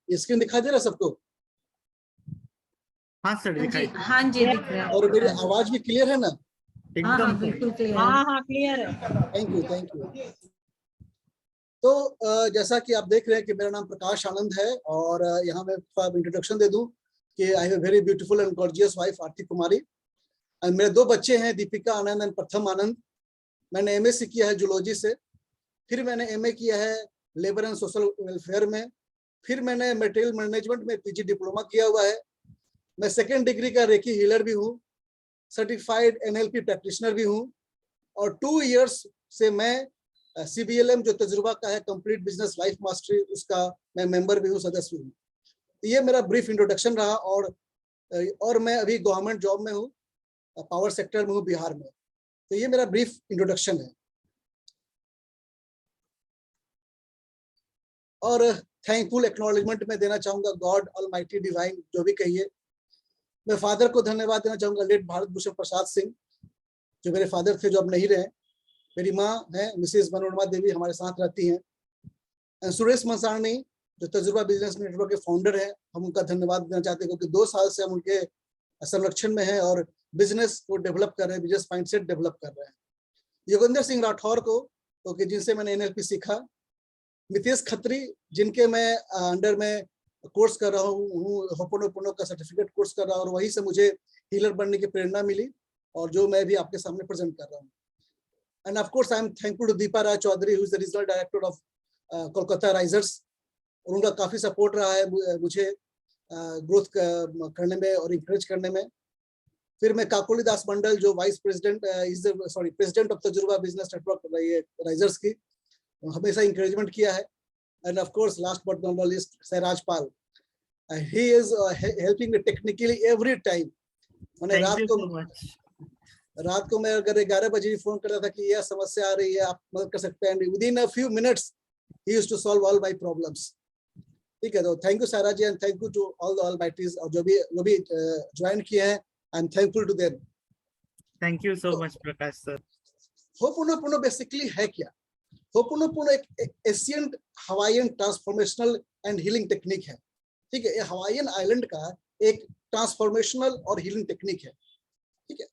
ये स्क्रीन दिखाई दे रहा है सबको? हाँ सर दिखाई। हाँ जी दिख रहा है। और मेरी आवाज भी क्लियर है ना? एकदम बिल्कुल क्लियर। हाँ क्लियर है। Thank you. तो जैसा कि आप देख रहे हैं कि मेरा नाम प्रकाश आनंद है, और यहाँ मैं इंट्रोडक्शन दे दूं कि I have very beautiful and gorgeous wife Aarti Kumari, और मेरे 2 बच्चे हैं, दीपिका आनंद एंड प्रथम आनंद। मैंने एमएससी किया है जूलॉजी से, फिर मैंने एमए किया है लेबर एंड सोशल वेलफेयर में, फिर मैंने मटेरियल मैनेजमेंट में पीजी डिप्लोमा किया हुआ है। मैं 2nd डिग्री का रेकी हीलर भी हूँ, सर्टिफाइड एनएलपी प्रैक्टिशनर भी हूँ, और 2 इयर्स से मैं CBLM जो तजुर्बा का है, कंप्लीट बिजनेस लाइफ मास्टरी, उसका मैं मेंबर भी हूँ, सदस्य हूँ। ये मेरा ब्रीफ इंट्रोडक्शन रहा, और मैं अभी गवर्नमेंट जॉब में हूँ, पावर सेक्टर में हूँ बिहार में। तो ये मेरा ब्रीफ इंट्रोडक्शन है। और थैंकफुल एक्नॉलेजमेंट मैं देना चाहूंगा गॉड ऑलमाइटी डिवाइन, जो भी कहिए। मैं फादर को धन्यवाद देना चाहूंगा, लेट भारत भूषण प्रसाद सिंह, जो मेरे फादर थे, जो अब नहीं रहे। मेरी माँ है मिसेस मनोरमा देवी, हमारे साथ रहती हैं। सुरेश मंसारनी, जो तजुर्बा बिजनेस नेटवर्क के फाउंडर हैं, हम उनका धन्यवाद देना चाहते हैं, क्योंकि 2 साल से हम उनके संरक्षण में हैं और बिजनेस को डेवलप कर रहे हैं, बिजनेस माइंडसेट डेवलप कर रहे हैं। योगेंद्र सिंह राठौर को, क्योंकि जिनसे मैंने NLP सीखा। मितेश खत्री, जिनके मैं अंडर में कोर्स कर रहा हूँ, होपोनोपोनो का सर्टिफिकेट कोर्स कर रहा हूँ, और वहीं से मुझे हीलर बनने की प्रेरणा मिली, और जो मैं भी आपके सामने प्रेजेंट कर रहा हूँ। And of course I am thankful to Deepa Rai Chaudhary, who is the regional director of Kolkata Risers, और उनका काफी सपोर्ट रहा है मुझे ग्रोथ करने में और इंकरेज करने में। फिर मैं काकोली दास मंडल, जो vice president president of Tajurba business network ये राइजर्स की, हमेशा इंकरेजमेंट किया है। And of course last but not least Sahraj Pal, he is helping me technically every time। मैंने रात को मैं अगर 11 बजे फोन कर रहा था कि यह समस्या आ रही है, आप मदद कर सकते हैं, within a few minutes he used to solve all my problems। ठीक है, तो thank you Sara ji, and thank you to all the almighties, और जो भी ज्वाइन किए हैं, I am thankful to them. Thank you so much Prakash sir. Hooponopono basically है क्या? होपोनोपोनो एक Asian Hawaiian transformational and healing technique है। ठीक है, ये हवाईयन आइलैंड का एक ट्रांसफॉर्मेशनल और हीलिंग टेक्निक है। ठीक है,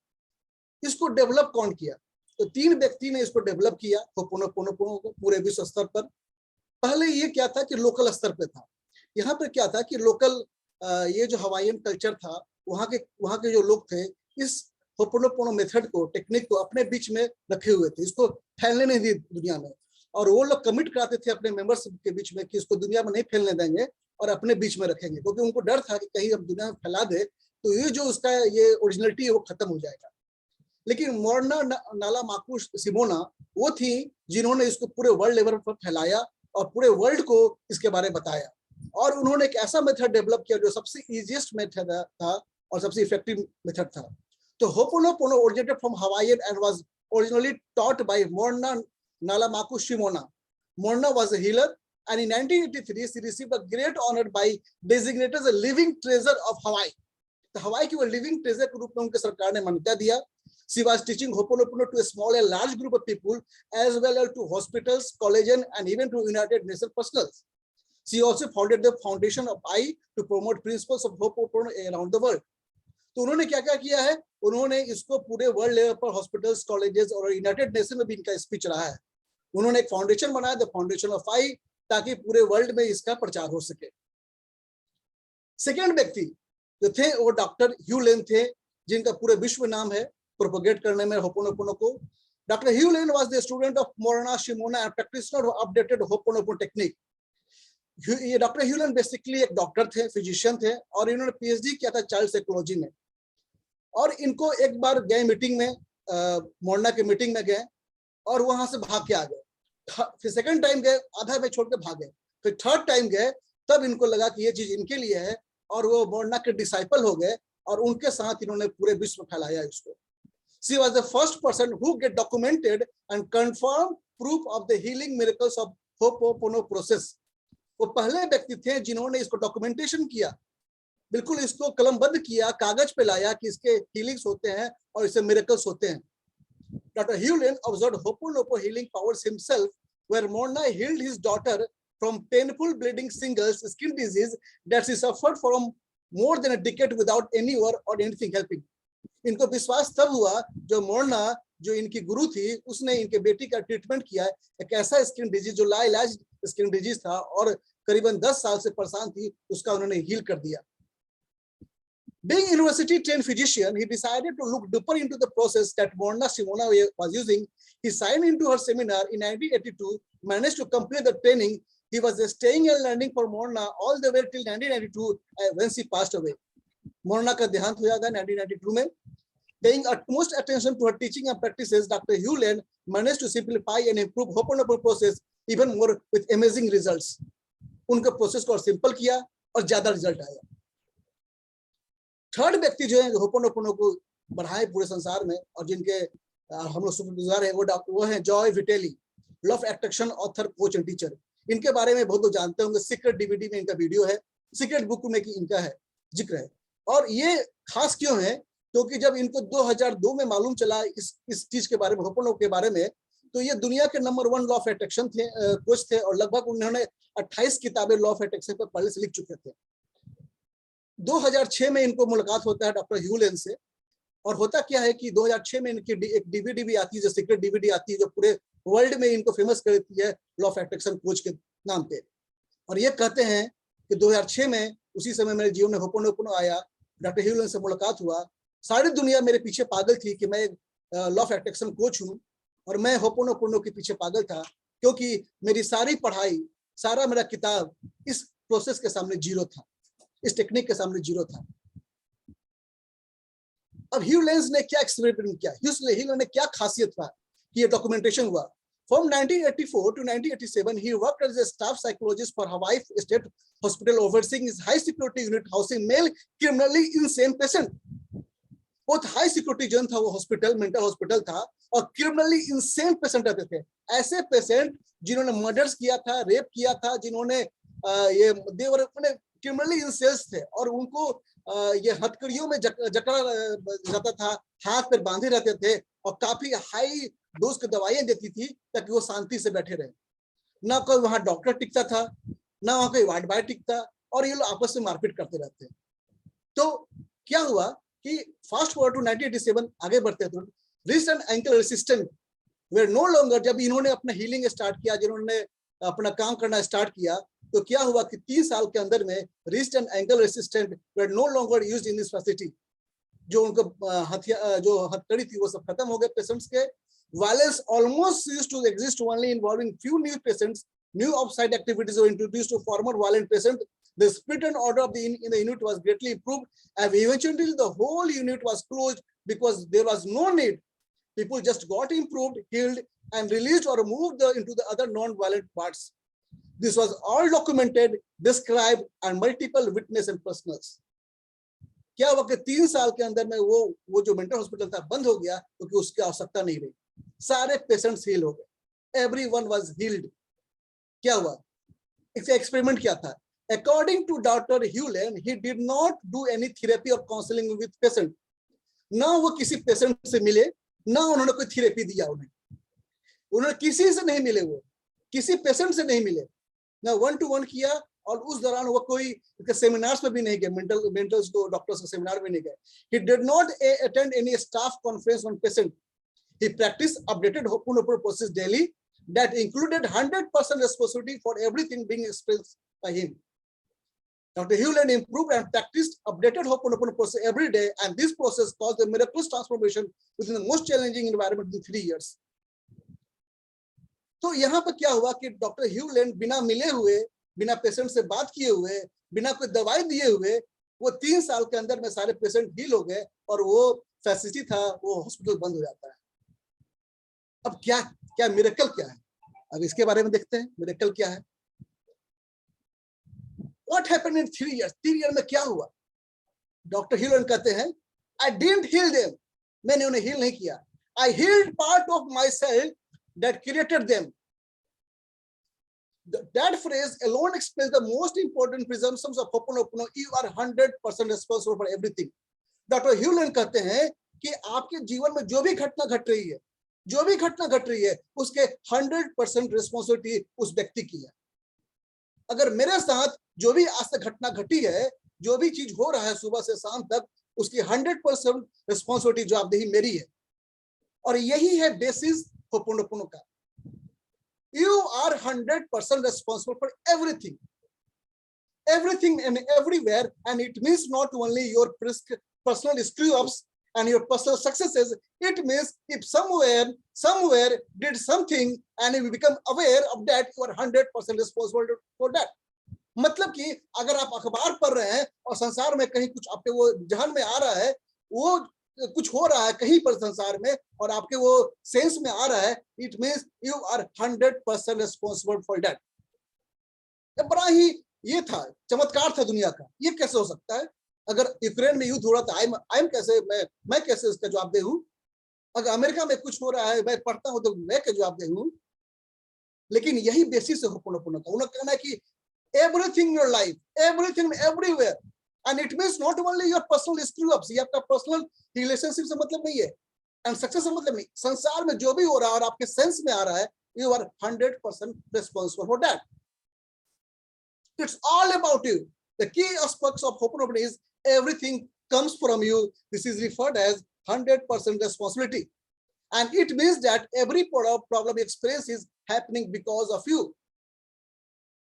इसको डेवलप कौन किया? तो 3 व्यक्ति ने इसको डेवलप किया होपोनोपोनो को पूरे विश्व स्तर पर। पहले ये क्या था कि लोकल स्तर पे था। यहाँ पर क्या था कि लोकल ये जो हवाईयन कल्चर था, वहाँ के जो लोग थे, इस होपोनोपोनो मेथड को, टेक्निक को अपने बीच में रखे हुए थे, इसको फैलने नहीं दी दुनिया में। और वो लोग कमिट कराते थे अपने मेंबर्स के बीच में कि इसको दुनिया में नहीं फैलने देंगे और अपने बीच में रखेंगे, क्योंकि उनको डर था कि कहीं हम दुनिया में फैला दे तो ये जो उसका ये ओरिजिनलिटी है वो खत्म हो जाएगा। लेकिन मोर्ना नालामाकुश सिमोना वो थी जिन्होंने इसको पूरे वर्ल्ड लेवल पर फैलाया और पूरे वर्ल्ड को इसके बारे में बताया। और उन्होंने एक ऐसा मेथड डेवलप किया जो सबसे इजीएस्ट मेथड था और सबसे इफेक्टिव मेथड था। तो ho'oponopono originated from Hawaiian and was originally taught by Morna Nalamaku Shimona. Morna was a healer, and in 1983 she received a great honor by designated as a living treasure of Hawaii. तो हवाई की वो living treasure के रूप में उनके सरकार ने मान्यता दिया। She was teaching Ho'oponopono to a small and large group of people, as well as to hospitals, colleges, and even to United Nations personnel. She also founded the Foundation of I to promote principles of Ho'oponopono around the world. तो उन्होंने क्या क्या किया है? उन्होंने इसको पूरे world level पर हॉस्पिटल्स, कॉलेजेस और यूनाइटेड नेशन में भी इनका स्पीच रहा है। उन्होंने एक फाउंडेशन बनाया, द फाउंडेशन ऑफ आई, ताकि पूरे वर्ल्ड में इसका प्रचार हो सके। सेकेंड व्यक्ति जो थे वो डॉक्टर ह्यू लेन थे, जिनका पूरे विश्व नाम है प्रोपोगेट करने में होपोनोपोनो को। Doctor Hew Len was the student of Morrnah Simeona and practitioner of updated Hooponopono technique. ये डॉक्टर ह्यू लेन बेसिकली एक डॉक्टर थे, फिजिशियन थे, और इन्होंने पीएचडी किया था चाइल्ड साइकोलॉजी में। और इनको एक बार गए मीटिंग में, मोर्ना के मीटिंग में गए और वहां से भाग के आ गए। फिर सेकंड टाइम गए, आधा में छोड़ के भागे। फिर थर्ड टाइम गए, तब इनको लगा कि ये चीज इनके लिए है, और वो मोर्ना के डिसाइपल हो गए और उनके साथ इन्होंने पूरे विश्व में फैलाया इसको। She was the first person who get documented and confirmed proof of the healing miracles of Ho'oponopono process। वो पहले व्यक्ति थे जिन्होंने इसको डॉक्यूमेंटेशन किया, बिल्कुल इसको कलमबद्ध किया, कागज पे लाया कि इसके हीलिंग्स होते हैं और इससे मिरेकल्स होते हैं। Dr. Hugh Lane observed Ho'oponopono healing powers himself, where Morna healed his daughter from painful bleeding shingles skin disease that she suffered from more than a decade without anyone or anything helping. इनको विश्वास तब हुआ जो मोर्ना जो इनकी गुरु थी उसने इनके बेटी का ट्रीटमेंट किया। एक ऐसा स्किन डिजीज जो लाइलाज स्किन डिजीज था और करीबन 10 साल से परेशान थी, उसका उन्होंने हील कर दिया। Being a university trained physician, he decided to look deeper into the process that Morna Simona was using. He signed into her seminar in 1982, managed to complete the training. He was staying and learning for Morna all the way till 1992 when she passed away. Morna का देहांत हुआ था 1992 में। Paying utmost attention to her teaching and practices, Dr. Hugh Lane managed to simplify and improve Ho'oponopono process even more with amazing results. उनके process को और simple किया और ज्यादा रिजल्ट आया। थर्ड व्यक्ति जो है होपोनोपोनो को बढ़ाए पूरे संसार में और जिनके हम लोग शुक्रगुजार हैं वो है Joe Vitale, law of attraction author, coach and teacher. इनके बारे में बहुत लोग जानते होंगे, सीक्रेट डीवीडी में इनका वीडियो है, सीक्रेट बुक में कि इनका है जिक्र है। और ये खास क्यों है, क्योंकि जब इनको 2002 में मालूम चला इस चीज के बारे में, होपोनो के बारे में, तो ये दुनिया के नंबर 1 लॉ ऑफ अट्रैक्शन थे कोच थे और लगभग उन्होंने 28 किताबें लॉ ऑफ अट्रैक्शन पर पहले से लिख चुके थे। 2006 में इनको मुलाकात होता है डॉक्टर ह्यू लेन से। और होता क्या है कि 2006 में इनकी एक डीवीडी भी आती है, जो सीक्रेट डीवीडी आती है, जो पूरे वर्ल्ड में इनको फेमस कर देती है लॉ ऑफ अट्रैक्शन कोच के नाम पे। और ये कहते हैं कि 2006 में उसी समय मेरे जीवन में होपोनोपोनो आया, डॉक्टर ह्यू लेन से मुलाकात हुआ। सारी दुनिया मेरे पीछे पागल थी कि मैं लॉ ऑफ अट्रैक्शन कोच हूँ और मैं होपोनोपोनो के पीछे पागल था, क्योंकि मेरी सारी पढ़ाई, सारा मेरा किताब इस प्रोसेस के सामने जीरो था, इस टेक्निक के सामने जीरो था। अब ह्यू लेंस ने क्या एक्सपेरिमेंट किया, ह्यू लेन ने क्या खासियत था कि ये डॉक्यूमेंटेशन हुआ। From 1984 to 1987, he worked as a staff psychologist for Hawaii State Hospital, overseeing his high security unit housing male criminally insane patient. बहुत हाई सिक्योरिटी जोन था वो हॉस्पिटल, मेंटल हॉस्पिटल था और क्रिमिनली इंसेन पेशेंट रहते थे। ऐसे patient जिन्होंने murders किया था, रेप किया था, जिन्होंने ये देवर क्रिमिनली इंसेंस थे और उनको ये हथकड़ियों में जकड़ा जाता था, हाथ पे बांधे रहते थे और काफी हाई डोज की दवाइयां देती थी ताकि वो शांति से बैठे रहे। ना कोई वहां डॉक्टर टिकता था, ना वहां कोई वार्ड बॉय टिकता, और ये लोग आपस में मारपीट करते रहते। तो क्या हुआ कि फास्ट फॉरवर्ड टू 1987 आगे बढ़ते तो wrist and ankle resistant were no longer, जब इन्होंने अपना हीलिंग स्टार्ट किया, जिन्होंने अपना काम करना स्टार्ट किया, तो क्या हुआ कि 3 साल के अंदर में wrist and ankle resistant were no longer used in this facility. जो उनको जो हथकड़ी थी वो सब खत्म हो गए पेशेंट्स के। Violence almost used to exist only involving few new patients, new offsite activities were introduced to former violent patients. The spirit and order of in the unit was greatly improved, and eventually the whole unit was closed because there was no need. People just got improved, healed, and released or moved into the other non-violent parts. This was all documented, described, and multiple witness and personals. क्या हुआ कि 3 साल के अंदर में वो जो mental hospital था बंद हो गया क्योंकि उसकी आवश्यकता नहीं रही। सारे पेशेंट्स हील हो गए, everyone was healed. क्या हुआ, इसका एक्सपेरिमेंट क्या था? According to Dr. Hugh Lane, he did not do any therapy or counseling with patient. ना वो किसी पेशेंट से मिले, ना उन्होंने कोई थेरेपी दिया, उन्होंने किसी से नहीं मिले, वो किसी पेशेंट से नहीं मिले, ना 1-to-1 किया, और उस दौरान वो कोई सेमिनार्स में भी नहीं गए, मेंटल्स को डॉक्टर्स के सेमिनार में नहीं गए। He did not attend any staff conference on patient. He practiced updated Ho'oponopono process daily that included 100% responsibility for everything being expressed by him. Dr. Hugh Lane improved and practiced updated Ho'oponopono process every day, and this process caused a miraculous transformation within the most challenging environment in 3 years. तो यहाँ पर क्या हुआ कि doctor Hew लेन बिना मिले हुए, बिना पेशेंट से बात किए हुए, बिना कोई दवाई दिए हुए, वो 3 साल के अंदर में सारे पेशेंट हील हो गए और वो फैसिलिटी था, वो हॉस्पिटल बंद हो जाता है। अब क्या मिरेकल क्या है, अब इसके बारे में देखते हैं मिरेकल क्या है। What happened in 3 years? 3 years में क्या हुआ? डॉक्टर ह्यू लेन कहते हैं, I didn't heal them. मैंने उन्हें हील नहीं किया। I healed part of myself that created them. That phrase alone explains the most important presumptions of Ho'oponopono. You are 100% responsible for everything. Doctor Hew लेन कहते हैं कि आपके जीवन में जो भी घटना घट रही है, उसके 100% रिस्पॉन्सिबिलिटी उस व्यक्ति की है। अगर मेरे साथ जो भी आज तक घटना घटी है, जो भी चीज हो रहा है सुबह से शाम तक, उसकी 100% रिस्पॉन्सिबिलिटी जवाबदेही मेरी है। और यही है बेसिस होपोनोपोनो का। You are 100% responsible for everything, everything and everywhere, and it means not only your personal screw-ups and your personal successes. It means if somewhere did something and you become aware of that, you are 100% responsible for that. मतलब कि अगर आप अखबार पढ़ रहे हैं और संसार में कहीं कुछ आपके वो जहन में आ रहा है, वो कुछ हो रहा है कहीं पर संसार में और आपके वो सेंस में आ रहा है, it means you are 100% responsible for that. बड़ा ही ये था, चमत्कार था दुनिया का। ये कैसे हो सकता है? अगर यूक्रेन में युद्ध हो रहा था, आई एम कैसे, मैं कैसे इसका जवाब दे हूं? अगर अमेरिका में कुछ हो रहा है, मैं पढ़ता हूं तो मैं क्या जवाब दे हूं? लेकिन यही बेसिस है होपोनोपोनो का। उन्होंने कहना है कि everything in your life, everything everywhere, and it means not only your personal screw ups, ये आपका पर्सनल रिलेशनशिप से मतलब नहीं है, एंड सक्सेस से मतलब नहीं। संसार में जो भी हो रहा है और आपके सेंस में आ रहा है, you are 100% responsible for that. It's all about you. The key aspects of Ho'oponopono is everything comes from you. This is referred as 100% responsibility. And it means that every problem you experience is happening because of you.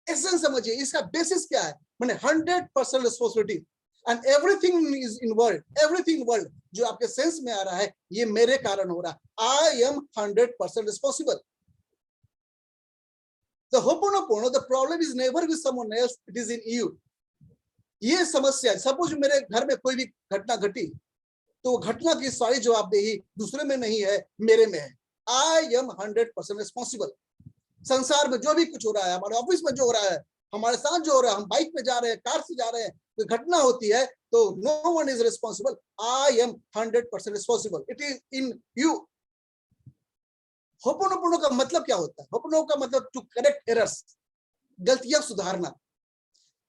Essence समझिए, इसका basis क्या है? मैंने 100% responsibility. And everything is in world, everything world जो आपके sense में आ रहा है, ये मेरे कारण हो रहा है। I am 100% responsible. The Ho'oponopono, the problem is never with someone else, it is in you. ये समस्या, सपोज मेरे घर में कोई भी घटना घटी, तो घटना की सारी जवाबदेही दूसरे में नहीं है, मेरे में है। I am 100% responsible. संसार में जो भी कुछ हो रहा है, हमारे ऑफिस में जो हो रहा है, हमारे साथ जो हो रहा है, हम बाइक पे जा रहे हैं, कार से जा रहे हैं, कोई घटना होती है, तो no one is responsible. I am 100% responsible. It is in you. Ho'oponopono का मतलब क्या होता है? होपोनोपोनो का मतलब टू करेक्ट एरर्स, गलतियां सुधारना।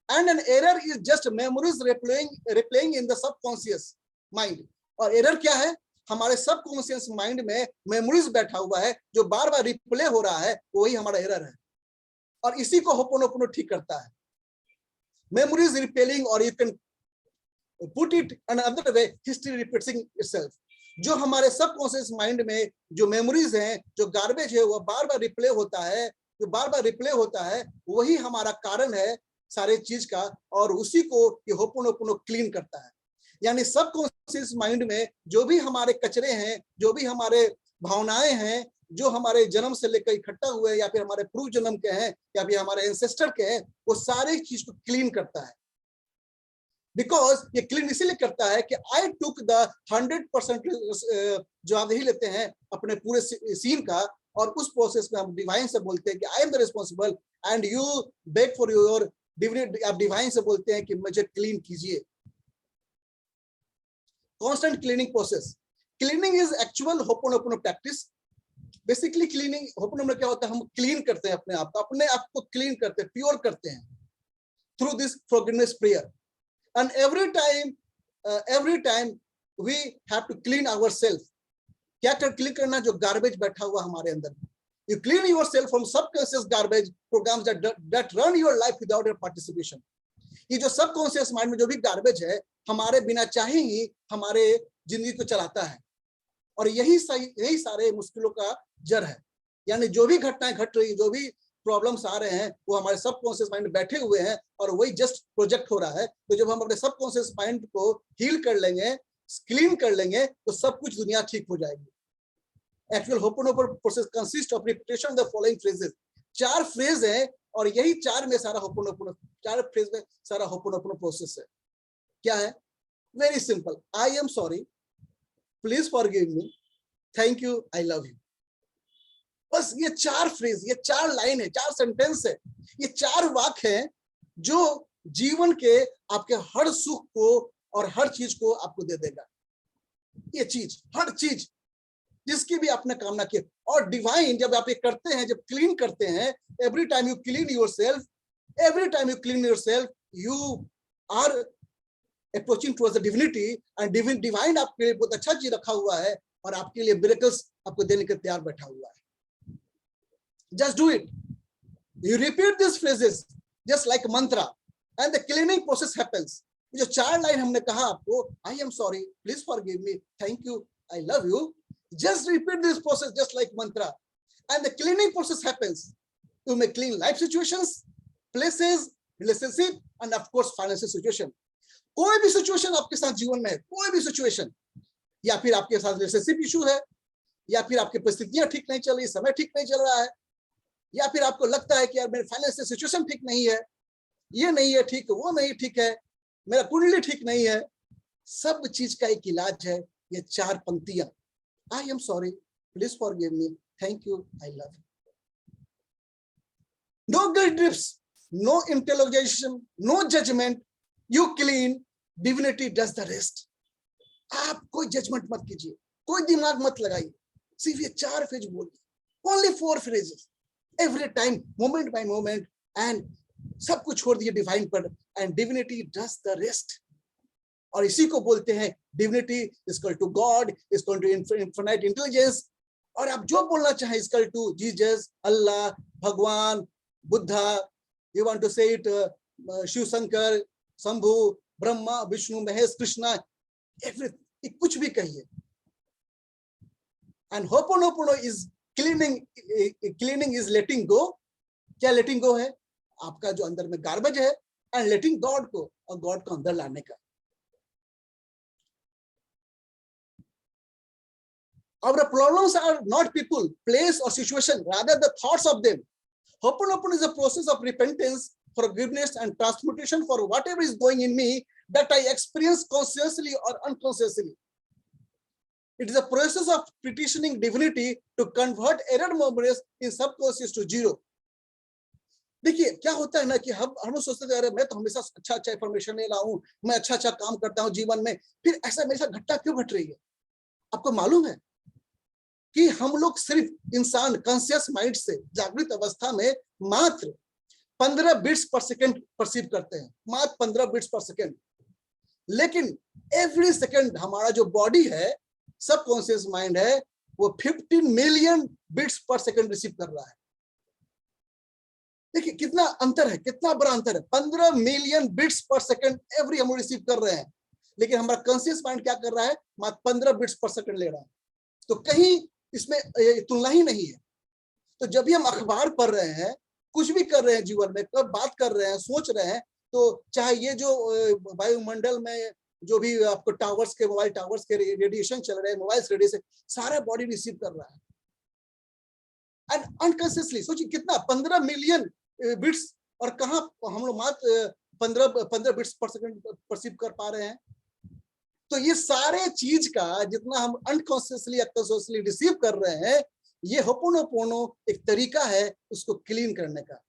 And an error is just memories replaying in the subconscious mind. और एरर क्या है? हमारे सबकॉन्शियस माइंड में मेमोरीज बैठा हुआ है जो बार बार रिप्ले हो रहा है, वही हमारा एरर है। और इसी को होपोनोपोनो ठीक करता है। मेमोरीज रिपेलिंग, और you can put it another way, history repeating itself. जो हमारे सबकॉन्शियस माइंड में जो मेमोरीज हैं, जो गार्बेज है, वो बार बार रिप्ले होता है, जो बार बार रिप्ले होता है, वही हमारा कारण है सारे चीज का, और उसी को ये होपोनोपोनो क्लीन करता है। यानी सबकॉन्शियस माइंड में जो भी हमारे कचरे हैं, जो भी हमारे भावनाएं हैं, जो हमारे जन्म से लेकर इकट्ठा हुए, या फिर हमारे पूर्व जन्म के हैं, या फिर हमारे एंसेस्टर के हैं, वो सारे चीज को क्लीन करता है। बिकॉज ये क्लीन इसीलिए करता है कि आई टुक द 100% जवाबदेही लेते हैं अपने पूरे सीन का, और उस प्रोसेस में हम डिवाइन से बोलते हैं कि I am the responsible, and you bag for your divinity. आप डिवाइन से बोलते हैं कि मुझे क्लीन कीजिए। Constant cleaning process, cleaning is actual ho'oponopono practice. Basically cleaning ho'oponopono क्या होता है? हम क्लीन करते हैं अपने आप को, अपने आप को क्लीन करते हैं, प्योर करते हैं through this forgiveness prayer. And every time we have to clean ourselves. क्या क्लीन करना? जो गार्बेज बैठा हुआ हमारे अंदर। You clean yourself from subconscious garbage programs that run your life without your participation. ये जो सबकॉन्शियस माइंड में जो भी गार्बेज है, हमारे बिना चाहे ही हमारे जिंदगी को चलाता है, और यही सारे मुश्किलों का जड़ है। यानी जो भी घटनाएं घट रही, जो भी प्रॉब्लम्स आ रहे हैं, वो हमारे सबकॉन्शियस माइंड में बैठे हुए हैं, और वही जस्ट प्रोजेक्ट हो रहा है। तो जब हम अपने सबकॉन्शियस माइंड को हील कर लेंगे, क्लीन कर लेंगे, तो सब कुछ दुनिया ठीक हो जाएगी। Actual ho'oponopono process consist of repetition of the following phrases. 4 phrase हैं, और यही 4 में सारा होपोनोपोनो, 4 फ्रेज में सारा होपोनोपोनो प्रोसेस है। क्या है? Very simple. I am sorry, please forgive me, thank you, I love you. बस ये 4 फ्रेज, ये 4 लाइन है, 4 सेंटेंस है, ये 4 वाक्य हैं जो जीवन के आपके हर सुख को और हर चीज को आपको दे देगा। ये चीज, हर चीज जिसकी भी आपने कामना की। और डिवाइन जब आप ये करते हैं, जब क्लीन करते हैं, every time you clean yourself, every time you clean yourself, you are approaching towards the divinity, and divine आपके लिए बहुत अच्छा चीज रखा हुआ है, और आपके लिए मिरेकल्स आपको देने के तैयार बैठा हुआ है। Just do it. You repeat these phrases. just like mantra, and the cleaning process happens. जो 4 लाइन हमने कहा आपको, I am sorry, please forgive me, thank you, I love you, just repeat this process just like mantra, and the cleaning process happens. You may clean life situations, places, relationship, and of course financial situation. कोई भी situation आपके साथ जीवन में है, कोई भी situation, या फिर आपके साथ रिलेशनशिप इशू है, या फिर आपकी परिस्थितियां ठीक नहीं चल रही, समय ठीक नहीं चल रहा है, या फिर आपको लगता है कि यार मेरे फाइनेंशियल सिचुएशन ठीक नहीं है, ये नहीं है ठीक, वो नहीं ठीक है, मेरा कुंडली ठीक नहीं है, सब चीज का एक इलाज है ये 4 पंक्तियां, I am sorry, please forgive me, thank you, I love you. No guilt trips, no intellectualization, no judgement, you clean, divinity does the rest. आप कोई जजमेंट मत कीजिए, कोई दिमाग मत लगाइए, सिर्फ ये 4 फ्रेज बोलिए, only 4 phrases every time, moment by moment, and सब कुछ छोड़ दिए डिवाइन पर, and divinity does the rest. और इसी को बोलते हैं divinity is equal to God, is equal to infinite intelligence. और आप जो बोलना चाहें, is equal to Jesus, Allah, भगवान, Buddha, you want to say it Shiv Shankar, Shambhu, Brahma, Vishnu, Mahesh, Krishna, everything, कुछ भी कहिए. And hooponopono is cleaning, cleaning is letting गो. क्या लेटिंग गो है? आपका जो अंदर में गार्बेज है, एंड लेटिंग गॉड को, और गॉड को अंदर लाने का. Our problems are not people, place, or situation, rather the thoughts of them. Hoponopono is a process of repentance, forgiveness, and transmutation for whatever is going in me that I experience consciously or unconsciously. It is a process of petitioning divinity to convert error memories in subconscious to zero. देखिए क्या होता है ना कि हम सोचते थे अरे मैं तो हमेशा अच्छा इंफॉर्मेशन ले रहा हूं, मैं अच्छा काम करता हूं जीवन में, फिर ऐसा मेरे साथ घटना क्यों घट रही है? आपको मालूम है कि हम लोग सिर्फ इंसान कॉन्शियस माइंड से जागृत अवस्था में मात्र 15 बीट्स पर सेकंड परसीव करते हैं, मात्र 15 बीट्स पर सेकंड. लेकिन एवरी सेकंड हमारा जो बॉडी है, सब कॉन्शियस माइंड है, वो 15 मिलियन बीट्स पर सेकंड रिसीव कर रहा है. देखिए कितना अंतर है, कितना बड़ा अंतर है. 15 मिलियन बीट्स पर सेकंड एवरी हम रिसीव कर रहे हैं, लेकिन हमारा कॉन्शियस माइंड क्या कर रहा है? मात्र 15 बीट्स पर सेकंड ले रहा है. तो कहीं इसमें तुलना ही नहीं है. तो जब भी हम अखबार पढ़ रहे हैं, कुछ भी कर रहे हैं जीवन में, कब बात कर रहे हैं, सोच रहे हैं, तो चाहे ये जो वायुमंडल में जो भी आपको टावर्स के, मोबाइल टावर्स के रेडिएशन चल रहे हैं, मोबाइल रेडिएशन, सारा बॉडी रिसीव कर रहा है. एंड अनकॉन्शियसली सोचिए कितना, 15 मिलियन बिट्स, और कहाँ हम लोग मात्र 15 बिट्स पर सेकंड परसीव कर पा रहे हैं. तो ये सारे चीज का जितना हम अनकॉन्शियसली अनकॉन्शियसली रिसीव कर रहे हैं, ये होपोनोपोनो एक तरीका है उसको क्लीन करने का.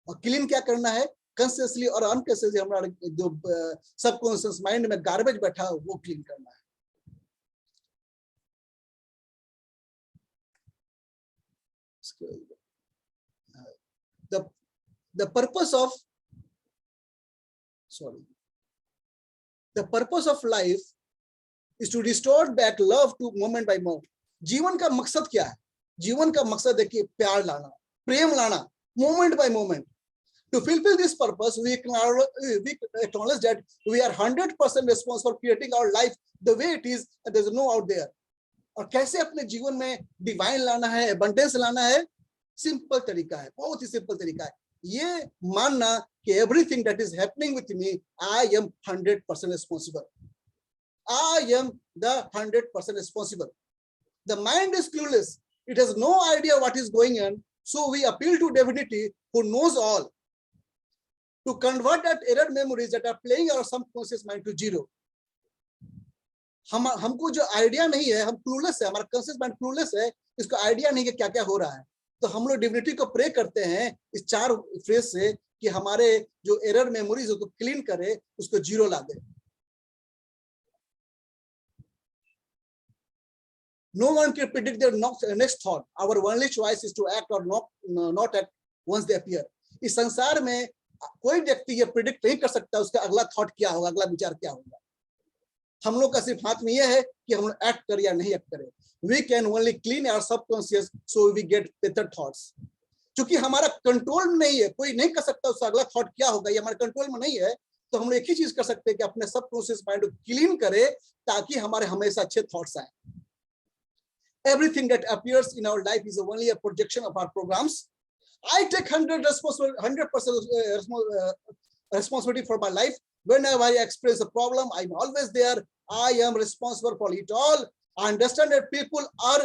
और क्लीन क्या करना है? कॉन्शियसली और अनकॉन्शियसली हमारा जो सबकॉन्शियस माइंड में गार्बेज बैठा है वो क्लीन करना है. The purpose of life is to restore back love to moment by moment. जीवन का मकसद क्या है? जीवन का मकसद है कि प्यार लाना, प्रेम लाना, moment by moment. To fulfill this purpose, we acknowledge that we are 100% responsible for creating our life the way it is, and there is no out there. और कैसे अपने जीवन में डिवाइन लाना है, एबंडेंस लाना है? सिंपल तरीका है, बहुत ही सिंपल तरीका है. ये मानना कि everything that is happening with me, I am 100% responsible. I am the 100% responsible. The mind is clueless. It has no idea what is going on. So we appeal to divinity who knows all to convert that error memories that are playing our subconscious mind to zero. हमको जो idea नहीं है, हम clueless है, हमारा conscious mind clueless है, इसको idea नहीं है क्या क्या हो रहा है. तो हम लोग डिविनिटी को प्रे करते हैं इस 4 फ्रेज से कि हमारे जो एरर मेमोरीज उसको क्लीन करे, उसको जीरो ला दे. No one can predict their next thought. Our only choice is to act or not act once they appear. इस संसार में कोई व्यक्ति ये प्रिडिक्ट नहीं कर सकता उसका अगला थॉट क्या होगा, अगला विचार क्या होगा. हम लोग का सिर्फ हाथ में यह है कि हम लोग एक्ट करें या नहीं एक्ट करें. We can only clean our subconscious so we get better thoughts. क्योंकि हमारा कंट्रोल में नहीं है, कोई नहीं कर सकता उसका अगला थॉट क्या होगा, ये हमारे कंट्रोल में नहीं है। तो हम लोग एक ही चीज कर सकते हैं कि अपने सबकॉन्शियस माइंड को क्लीन करें ताकि हमारे हमेशा अच्छे थॉट्स आए। Everything that appears in our life is only a projection of our programs. I take 100% responsibility for my life. Whenever I experience a problem, I'm always there. I am responsible for it all. I understand that people are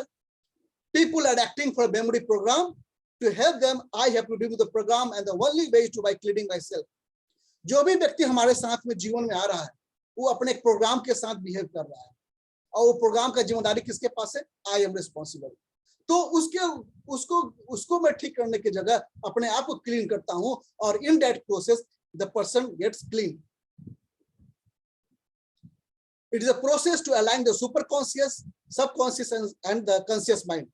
acting for a memory program. To help them, I have to remove the program, and the only way is to by cleaning myself. जो भी व्यक्ति हमारे साथ में जीवन में आ रहा है, वो अपने एक प्रोग्राम के साथ बिहेव कर रहा है, और वो प्रोग्राम का जिम्मेदारी किसके पास है? I am responsible. तो उसको मैं ठीक करने की जगह अपने आप को क्लीन करता हूं, और in that process the person gets clean. It is a process to align the super conscious, subconscious and the conscious mind.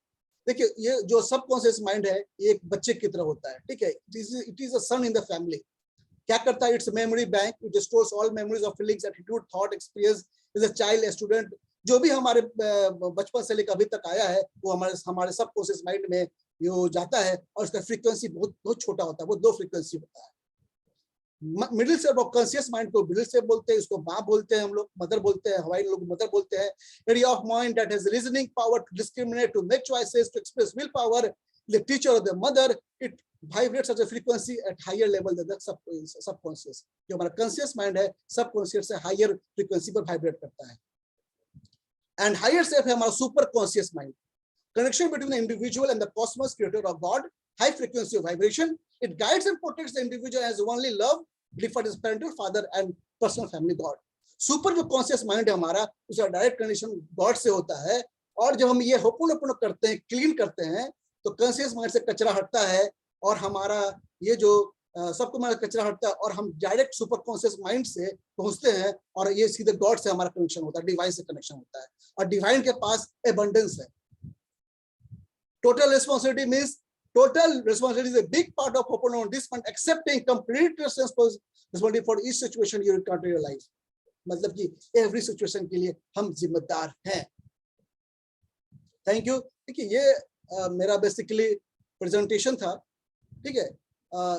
देखिए, ये जो सबकॉन्शियस माइंड है, ये एक बच्चे की तरह होता है, ठीक है। It is a son in the family. क्या करता है? It's memory bank, it stores all memories of feelings, attitude, thought, experience. Is a child, a student, जो भी हमारे बचपन से लेकर अभी तक आया है, वो हमारे सबकॉन्शियस माइंड में ये जाता है, और इसका फ्रीक्वेंसी बहुत छोटा होता है, वो 2 फ्रीक्वेंसी होता है। मिडिल से कॉन्शियस माइंड को मिडिल से बोलते हैं, इसको माँ बोलते हैं, हम लोग मदर बोलते हैं, हवाई लोग मदर बोलते हैं। Area of mind that has reasoning power to discriminate, to make choices, to express will power, the teacher of the mother. It vibrates at a frequency at higher level than the subconscious. जो हमारा conscious mind है, subconscious से higher frequency पर vibrate करता है। And higher self है हमारा super conscious mind. Connection between the individual and the cosmos, creator of God, high frequency of vibration. It guides and protects the individual as only love, deferred as parental father and personal family God. Super जो conscious mind है हमारा, उसका direct connection God से होता है। और जब हम ये होपोनोपोनो करते हैं, क्लीन करते हैं, तो conscious mind से कचरा हटता है, और हमारा ये जो सबको हमारा कचरा हटता है, और हम डायरेक्ट सुपर कॉन्शियस माइंड से पहुंचते हैं, और ये सीधे गॉड से हमारा कनेक्शन होता है, डिवाइन से कनेक्शन होता है, और डिवाइन के पास एबंडेंस है। Total responsibility means, total responsibility is a big part of ho'oponopono, this means accepting complete responsibility for each situation you encounter in your life. मतलब कि एवरी सिचुएशन के लिए हम जिम्मेदार हैं। Thank you. देखिए, ये मेरा बेसिकली प्रेजेंटेशन था, ठीक है,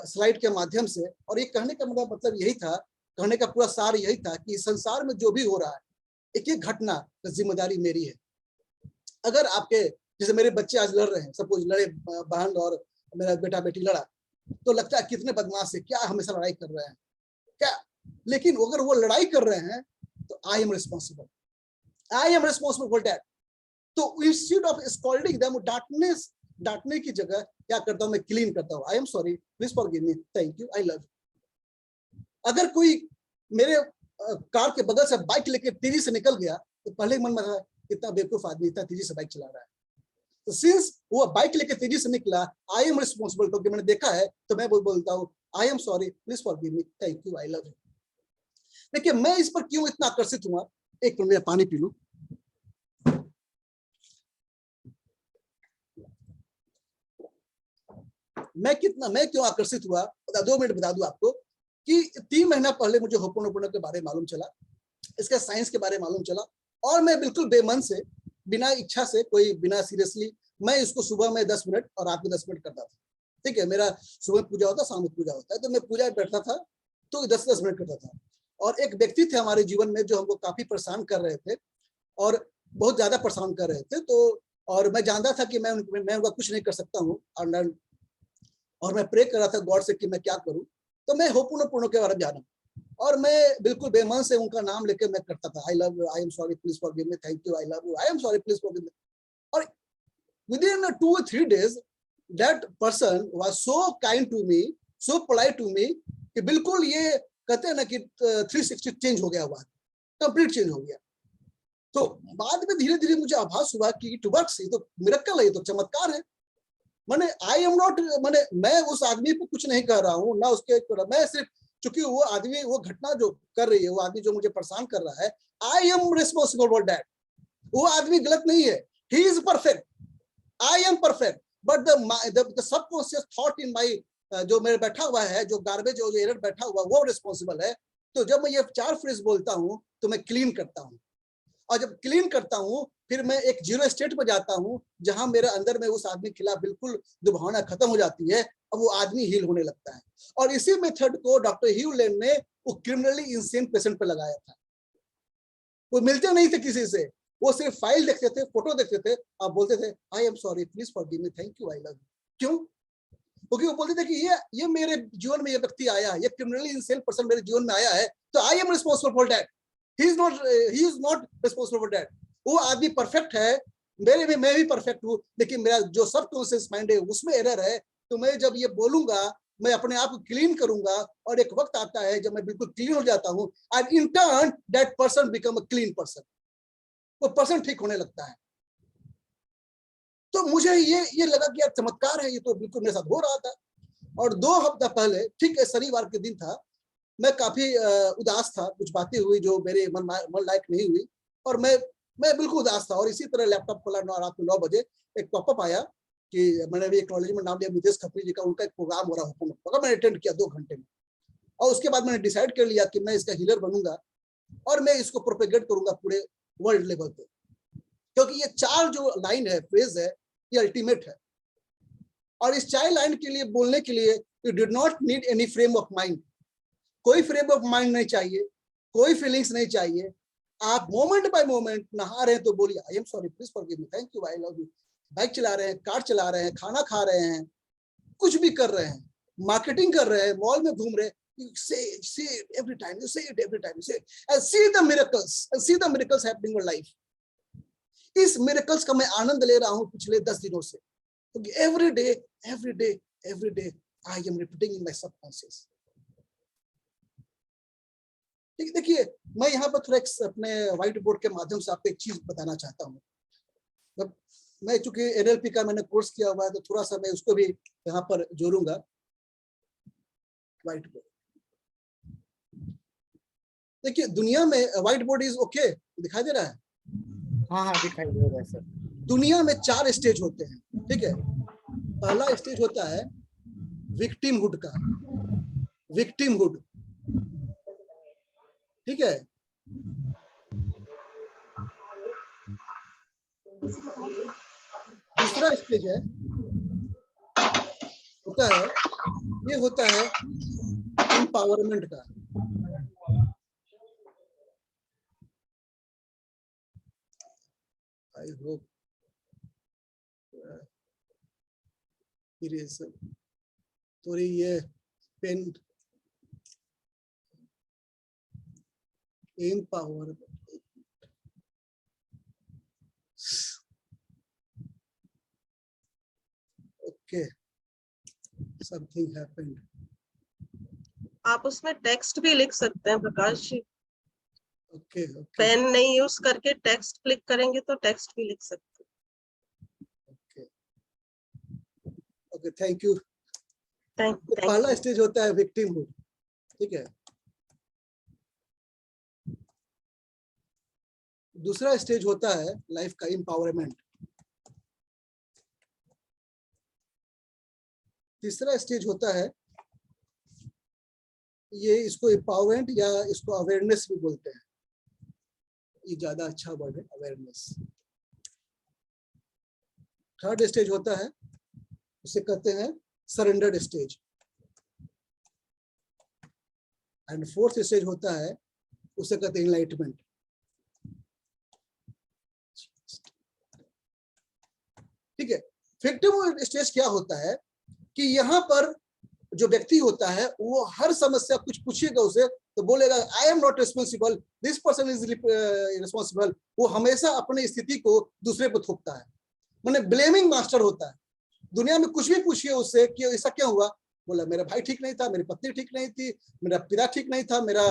स्लाइड के माध्यम से। और ये कहने का मतलब यही था, कहने का पूरा सार यही था कि संसार में जो भी हो रहा है, एक एक घटना की जिम्मेदारी मेरी है। अगर आपके जैसे मेरे बच्चे आज लड़ रहे हैं, सपोज लड़े, बहन और मेरा बेटा बेटी लड़ा, तो लगता है कितने बदमाश है, क्या हमेशा लड़ाई कर रहे हैं क्या। लेकिन अगर वो लड़ाई कर रहे हैं, तो आई एम रिस्पॉन्सिबल फॉर दैट। तो इंस्टीट्यूट ऑफ स्कॉल्डिंग देम, डांटने की जगह क्या करता हूं मैं? क्लीन करता हूं। आई am sorry, please forgive me, thank you, I love you. अगर कोई मेरे कार के बगल से बाइक लेके तेजी से निकल गया, तो पहले मन में था, इतना बेवकूफ आदमी इतना तेजी से बाइक चला रहा है। तो सिंस वो बाइक लेके तेजी से निकला, आई एम रिस्पॉन्सिबल, क्योंकि मैंने देखा है, तो मैं बोलता हूँ आई am sorry, please forgive me, thank you, I love you. देखिए, मैं इस पर क्यों इतना आकर्षित हुआ, एक मिनट पानी पी लूं। मैं क्यों आकर्षित हुआ, 2 मिनट बता दूं आपको कि 3 महीना पहले मुझे होपोनोपोनो के बारे में मालूम चला, इसके साइंस के बारे में मालूम चला, और मैं बिल्कुल बेमन से, बिना इच्छा से, कोई बिना सीरियसली, मैं इसको सुबह में 10 मिनट और रात में 10 मिनट करता था। ठीक है, मेरा सुबह पूजा होता, शाम में पूजा होता है, तो मैं पूजा बैठता था, तो 10-10 मिनट करता था। और एक व्यक्ति थे हमारे जीवन में जो हमको काफी परेशान कर रहे थे, और बहुत ज्यादा परेशान कर रहे थे। तो और मैं जानता था कि मैं उनका कुछ नहीं कर सकता हूँ, और मैं प्रे कर रहा था गॉड से कि मैं क्या करूं। तो मैं होपोनोपोनो के बारे में जाना, और मैं बिल्कुल बेमन से उनका नाम लेके मैं करता था, आई love you, I am sorry, please forgive me, thank you, I love you, I am sorry, please forgive मी। और within 2 or 3 days that person was so kind to me, so polite to me, कि बिल्कुल ये कहते हैं ना कि 360 change हो गया, हुआ कंप्लीट चेंज हो गया। तो बाद में धीरे धीरे मुझे आभास हुआ कि इट वर्क्स, ये तो मिरेकल है, ये तो चमत्कार है। माने आई एम नॉट, माने मैं उस आदमी को कुछ नहीं कह रहा हूँ ना, उसके मैं सिर्फ, चूंकि वो आदमी, वो घटना जो कर रही है, वो आदमी जो मुझे परेशान कर रहा है, I am responsible for that. वो आदमी गलत नहीं है, he is perfect, I am perfect, but the subconscious thought in my, जो मेरे बैठा हुआ है, जो गार्बेज, जो एरर बैठा हुआ, वो रिस्पॉन्सिबल है। तो जब मैं ये 4 फ्रेज बोलता हूँ, तो मैं क्लीन करता हूँ, और जब क्लीन करता हूँ, फिर मैं एक जीरो स्टेट पर जाता हूँ जहां मेरे अंदर में उस आदमी के खिलाफ बिल्कुल दुर्भावना खत्म हो जाती है और वो आदमी हील होने लगता है। और इसी मेथड को डॉक्टर ह्यू लेन ने वो क्रिमिनली इंसेन पेशेंट पे लगाया था। वो मिलते नहीं थे किसी से, वो सिर्फ फाइल देखते थे, फोटो देखते थे, आप बोलते थे आई am sorry, please forgive me, thank you, I love you. क्यों? क्योंकि वो बोलते थे कि ये मेरे जीवन में ये व्यक्ति आया, ये क्रिमिनली इंसेन पर्सन मेरे जीवन में आया है, तो आई am responsible for that, he is not responsible for that. वो आदमी परफेक्ट है, मेरे में मैं भी परफेक्ट हूँ, लेकिन मेरा जो सबकॉन्शियस माइंड है उसमें एरर है। तो मैं जब ये बोलूंगा, मैं अपने आप को क्लीन करूंगा, और एक वक्त आता है जब मैं बिल्कुल क्लीन हो जाता हूँ, and in turn that person become a clean person, वो पर्सन ठीक होने लगता है। तो मुझे ये लगा कि यार चमत्कार है, ये तो बिल्कुल मेरे साथ हो रहा था। और 2 हफ्ता पहले, ठीक शनिवार के दिन था, मैं काफी उदास था, कुछ बातें हुई जो मेरे मन लायक नहीं हुई, और मैं बिल्कुल उदास था। और इसी तरह लैपटॉप खोला, रात को 9 बजे एक पॉपअप आया कि मैंने भी एक्नॉलेजमेंट नाम लिया नितेश खत्री जी का, उनका एक प्रोग्राम हो रहा है हुकूमत का, मैंने अटेंड किया 2 घंटे में। और उसके बाद मैंने डिसाइड कर लिया कि मैं इसका हीलर बनूंगा और मैं इसको प्रोपेगेट करूंगा पूरे वर्ल्ड लेवल पे, क्योंकि ये 4 जो लाइन है, फ्रेज है, ये अल्टीमेट है। और इस 4 लाइन के लिए बोलने के लिए you did not need any frame of mind, कोई फ्रेम ऑफ माइंड नहीं चाहिए, कोई फीलिंग्स नहीं चाहिए। आप मोमेंट बाय मोमेंट नहा रहे हैं तो बोलिए आई am sorry, please forgive me, thank you, I love you. Bike चला रहे हैं, कार चला रहे हैं, खाना खा रहे हैं, कुछ भी कर रहे हैं, मार्केटिंग कर रहे हैं, मॉल में घूम रहे हैं, you say it every time, you say it every time, you say it, and see the miracles happening in your life. इस miracles का मैं आनंद ले रहा हूं पिछले 10 दिनों से, क्योंकि every day I am repeating in my subconscious. देखिए, मैं यहाँ पर थोड़ा अपने व्हाइट बोर्ड के माध्यम से आपको एक चीज बताना चाहता हूँ। मैं चूंकि NLP का मैंने कोर्स किया हुआ है, तो थोड़ा सा मैं उसको भी यहाँ पर जोड़ूंगा। व्हाइट बोर्ड, देखिए दुनिया में व्हाइट बोर्ड इज ओके, दिखाई दे रहा है? हाँ दिखाई दे रहा है सर। दुनिया में 4 स्टेज होते हैं, ठीक है। पहला स्टेज होता है विक्टिमहुड का, विक्टिमहुड, ठीक है। दूसरा स्टेज है होता है एम्पावरमेंट का। आई होप थोड़ी ये pen, empower, okay, something happened. आप उसमें टेक्स्ट भी लिख सकते हैं प्रकाश जी। ओके, पेन नहीं यूज करके टेक्स्ट क्लिक करेंगे तो टेक्स्ट भी लिख सकते हैं। Okay, thank you. तो पहला स्टेज होता है विक्टिमहुड, ठीक है। दूसरा स्टेज होता है लाइफ का एम्पावरमेंट। तीसरा स्टेज होता है, ये इसको एम्पावरमेंट या इसको अवेयरनेस भी बोलते हैं, ये ज्यादा अच्छा वर्ड है, अवेयरनेस। थर्ड स्टेज होता है, उसे कहते हैं surrendered stage. And fourth stage होता है, उसे कहते हैं एनलाइटमेंट। ठीक है। विक्टिम स्टेज क्या होता है कि यहाँ पर जो व्यक्ति होता है वो हर समस्या कुछ पूछेगा उसे तो बोलेगा I am not responsible, this person is responsible. वो हमेशा अपनी स्थिति को दूसरे पर थोपता है, माने ब्लेमिंग मास्टर होता है। दुनिया में कुछ भी पूछिए उससे कि ऐसा क्यों हुआ, बोला मेरा भाई ठीक नहीं था, मेरी पत्नी ठीक नहीं थी, मेरा पिता ठीक नहीं था, मेरा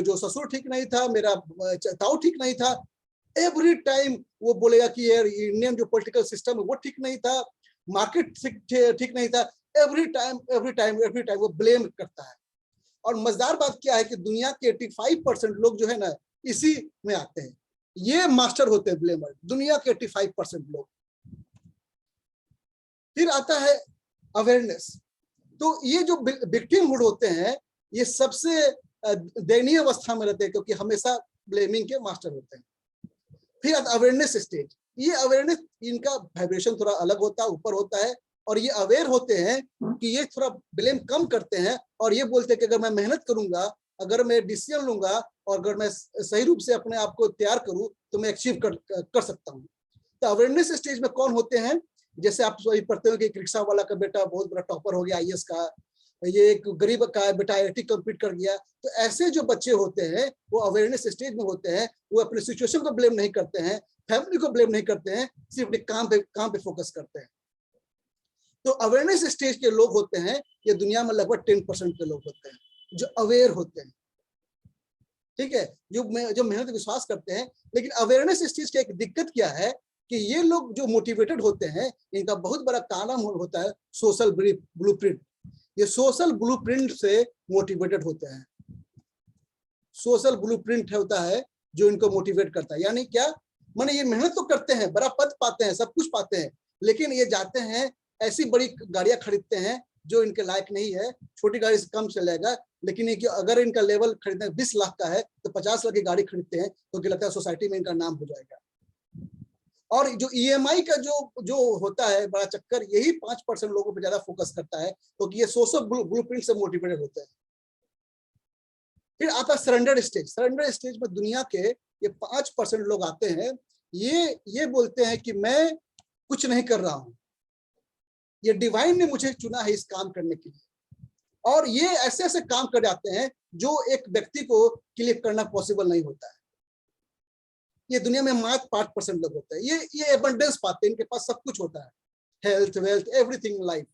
जो ससुर ठीक नहीं था, मेरा ताऊ ठीक नहीं था। एवरी टाइम वो बोलेगा कि यार इंडियन जो पॉलिटिकल सिस्टम है वो ठीक नहीं था, मार्केट ठीक नहीं था। एवरी टाइम वो ब्लेम करता है। और मजेदार बात क्या है कि दुनिया के 85% लोग जो है ना इसी में आते हैं, ये मास्टर होते हैं ब्लेमर, दुनिया के 85% लोग। फिर आता है अवेयरनेस। तो ये जो विक्टिमहुड होते हैं ये सबसे दयनीय अवस्था में रहते हैं, क्योंकि हमेशा ब्लेमिंग के मास्टर होते हैं। फिर अवेयरनेस स्टेज, ये अवेयरनेस, इनका वाइब्रेशन थोड़ा अलग होता है, ऊपर होता है, और ये अवेयर होते हैं कि ये थोड़ा ब्लेम कम करते हैं और ये बोलते हैं कि अगर मैं मेहनत करूंगा, अगर मैं डिसीजन लूंगा और अगर मैं सही रूप से अपने आप को तैयार करूं तो मैं अचीव कर सकता हूं। तो अवेयरनेस स्टेज में कौन होते हैं? जैसे आप सभी पढ़ते हो कि एक रिक्शा वाला का बेटा बहुत बड़ा टॉपर हो गया आईएएस का, ये एक गरीब का बेटा आईआईटी कंप्लीट कर गया। तो ऐसे जो बच्चे होते हैं वो अवेयरनेस स्टेज में होते हैं, वो अपने सिचुएशन को ब्लेम नहीं करते हैं, फैमिली को ब्लेम नहीं करते हैं, सिर्फ अपने काम पे फोकस करते हैं। तो अवेयरनेस स्टेज के लोग होते हैं, ये दुनिया में लगभग 10% के लोग होते हैं जो अवेयर होते हैं, ठीक है, जो मेहनत विश्वास करते हैं। लेकिन अवेयरनेस स्टेज की एक दिक्कत क्या है कि ये लोग जो मोटिवेटेड होते हैं, इनका बहुत बड़ा कारण होता है सोशल ब्लूप्रिंट। ये सोशल ब्लूप्रिंट से मोटिवेटेड होते हैं। सोशल ब्लूप्रिंट होता है जो इनको मोटिवेट करता है। यानी क्या माने, ये मेहनत तो करते हैं, बड़ा पद पाते हैं, सब कुछ पाते हैं, लेकिन ये जाते हैं ऐसी बड़ी गाड़ियां खरीदते हैं जो इनके लायक नहीं है। छोटी गाड़ी से कम चलेगा, लेकिन ये अगर इनका लेवल खरीदना 20 लाख का है तो 50 लाख की गाड़ी खरीदते हैं, तो लगता है सोसाइटी में इनका नाम हो जाएगा। और जो ईएमआई का जो होता है बड़ा चक्कर, यही 5% लोगों पे ज्यादा फोकस करता है, क्योंकि ये सोशल ब्लूप्रिंट से मोटिवेटेड होते हैं। फिर आता है सरेंडर स्टेज। सरेंडर स्टेज में दुनिया के ये 5% लोग आते हैं, ये बोलते हैं कि मैं कुछ नहीं कर रहा हूं, ये डिवाइन ने मुझे चुना है इस काम करने के लिए। और ये ऐसे ऐसे काम कर जाते हैं जो एक व्यक्ति को क्लिक करना पॉसिबल नहीं होता है। ये दुनिया में मात्र 5% लोग होते हैं, ये एबंडेंस पाते हैं, इनके पास सब कुछ होता है, हेल्थ, वेल्थ, एवरीथिंग लाइफ,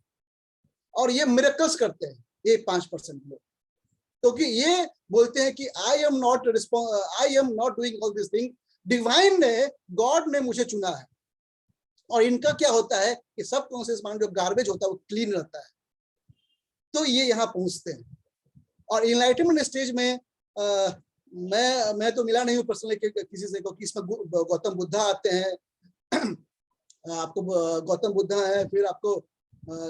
और ये मिरेकल्स करते हैं ये 5% लोग। क्योंकि ये बोलते हैं कि I am not doing all this thing, divine ने, गॉड ने मुझे चुना है। और इनका क्या होता है कि सब कॉन्शियस माइंड जो गार्बेज होता है वो क्लीन रहता है, तो ये यहाँ पहुंचते हैं। और इनलाइटमेंट स्टेज में मैं तो मिला नहीं हूँ पर्सनली किसी से, क्योंकि इसमें गौतम बुद्धा आते हैं आपको गौतम बुद्धा है, फिर आपको